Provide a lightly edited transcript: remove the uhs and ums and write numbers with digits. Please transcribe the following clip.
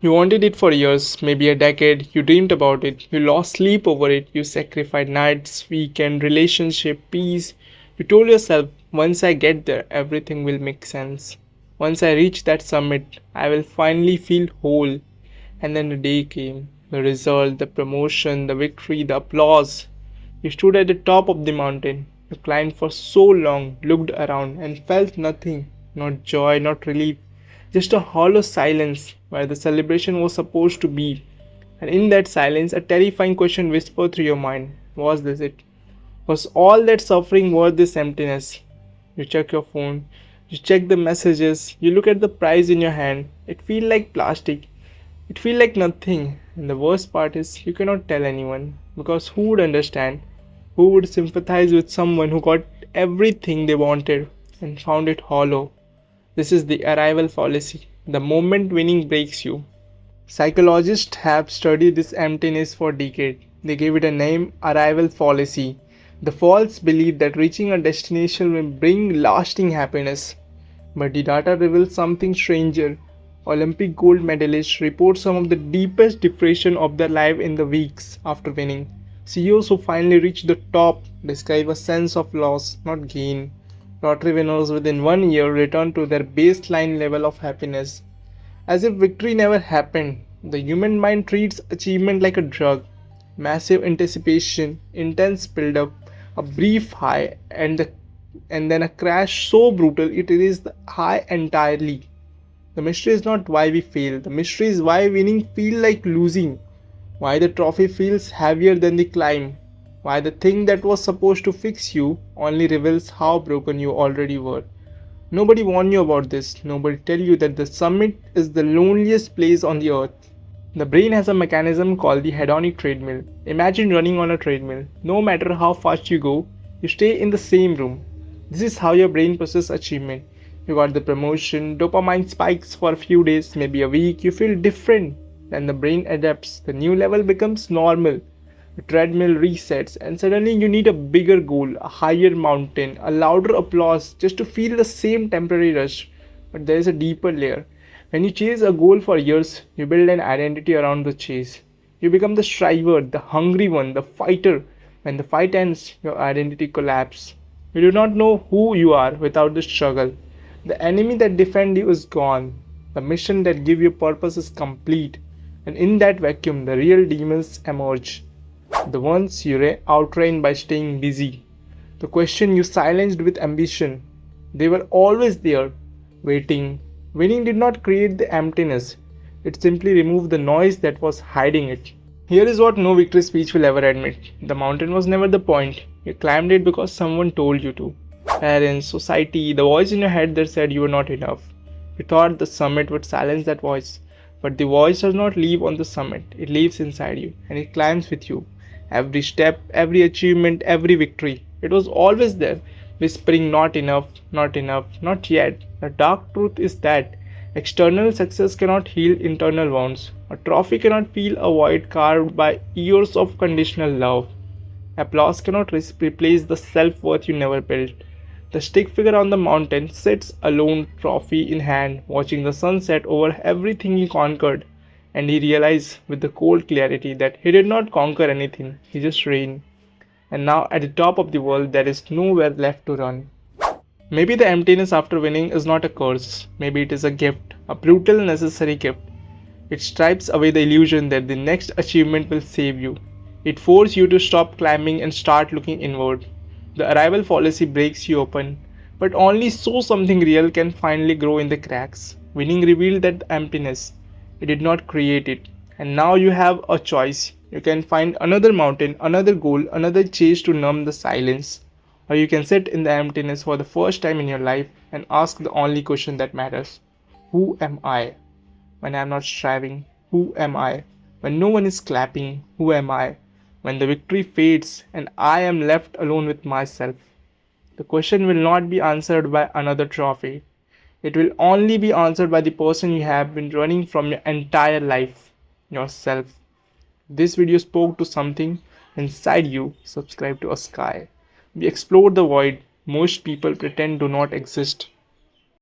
You wanted it for years, maybe a decade, you dreamed about it, you lost sleep over it, you sacrificed nights, weekend, relationship, peace. You told yourself, once I get there, everything will make sense. Once I reach that summit, I will finally feel whole. And then the day came, the result, the promotion, the victory, the applause. You stood at the top of the mountain. You climbed for so long, looked around, and felt nothing, not joy, not relief, just a hollow silence where the celebration was supposed to be. And in that silence, a terrifying question whispered through your mind. Was this it? Was all that suffering worth this emptiness? You check your phone, you check the messages, you look at the prize in your hand. It feels like plastic. It feels like nothing. And the worst part is you cannot tell anyone because who would understand? Who would sympathize with someone who got everything they wanted and found it hollow? This is the arrival fallacy. The moment winning breaks you. Psychologists have studied this emptiness for decades. They gave it a name, arrival fallacy. The false belief that reaching a destination will bring lasting happiness. But the data reveals something stranger. Olympic gold medalists report some of the deepest depression of their life in the weeks after winning. CEOs who finally reach the top describe a sense of loss, not gain. Lottery winners within 1 year return to their baseline level of happiness. As if victory never happened, the human mind treats achievement like a drug. Massive anticipation, intense build-up, a brief high, and then a crash so brutal it erases the high entirely. The mystery is not why we fail, the mystery is why winning feels like losing, why the trophy feels heavier than the climb, why the thing that was supposed to fix you only reveals how broken you already were. Nobody warned you about this. Nobody tell you that the summit is the loneliest place on the earth. The brain has a mechanism called the hedonic treadmill. Imagine running on a treadmill. No matter how fast you go, you stay in the same room. This is how your brain processes achievement. You got the promotion, dopamine spikes for a few days, maybe a week, you feel different. Then the brain adapts. The new level becomes normal. The treadmill resets, and suddenly you need a bigger goal, a higher mountain, a louder applause just to feel the same temporary rush. But there is a deeper layer. When you chase a goal for years, you build an identity around the chase. You become the striver, the hungry one, the fighter. When the fight ends, your identity collapses. You do not know who you are without the struggle. The enemy that defends you is gone. The mission that gives you purpose is complete. And in that vacuum, the real demons emerge. The ones you outtrained by staying busy. The question you silenced with ambition. They were always there, waiting. Winning did not create the emptiness. It simply removed the noise that was hiding it. Here is what no victory speech will ever admit. The mountain was never the point. You climbed it because someone told you to. Parents, society, the voice in your head that said you were not enough. You thought the summit would silence that voice. But the voice does not live on the summit. It lives inside you and it climbs with you. Every step, every achievement, every victory. It was always there, whispering not enough, not enough, not yet. The dark truth is that external success cannot heal internal wounds. A trophy cannot fill a void carved by years of conditional love. Applause cannot replace the self-worth you never built. The stick figure on the mountain sits alone, trophy in hand, watching the sunset over everything he conquered. And he realized with the cold clarity that he did not conquer anything, he just reigned. And now at the top of the world, there is nowhere left to run. Maybe the emptiness after winning is not a curse. Maybe it is a gift, a brutal, necessary gift. It stripes away the illusion that the next achievement will save you. It forces you to stop climbing and start looking inward. The arrival fallacy breaks you open, but only so something real can finally grow in the cracks. Winning revealed that emptiness. It did not create it. And now you have a choice. You can find another mountain, another goal, another chase to numb the silence. Or you can sit in the emptiness for the first time in your life and ask the only question that matters. Who am I? When I am not striving, who am I? When no one is clapping, who am I? When the victory fades and I am left alone with myself. The question will not be answered by another trophy. It will only be answered by the person you have been running from your entire life, yourself. If this video spoke to something inside you, subscribe to ASky. We explore the void most people pretend do not exist.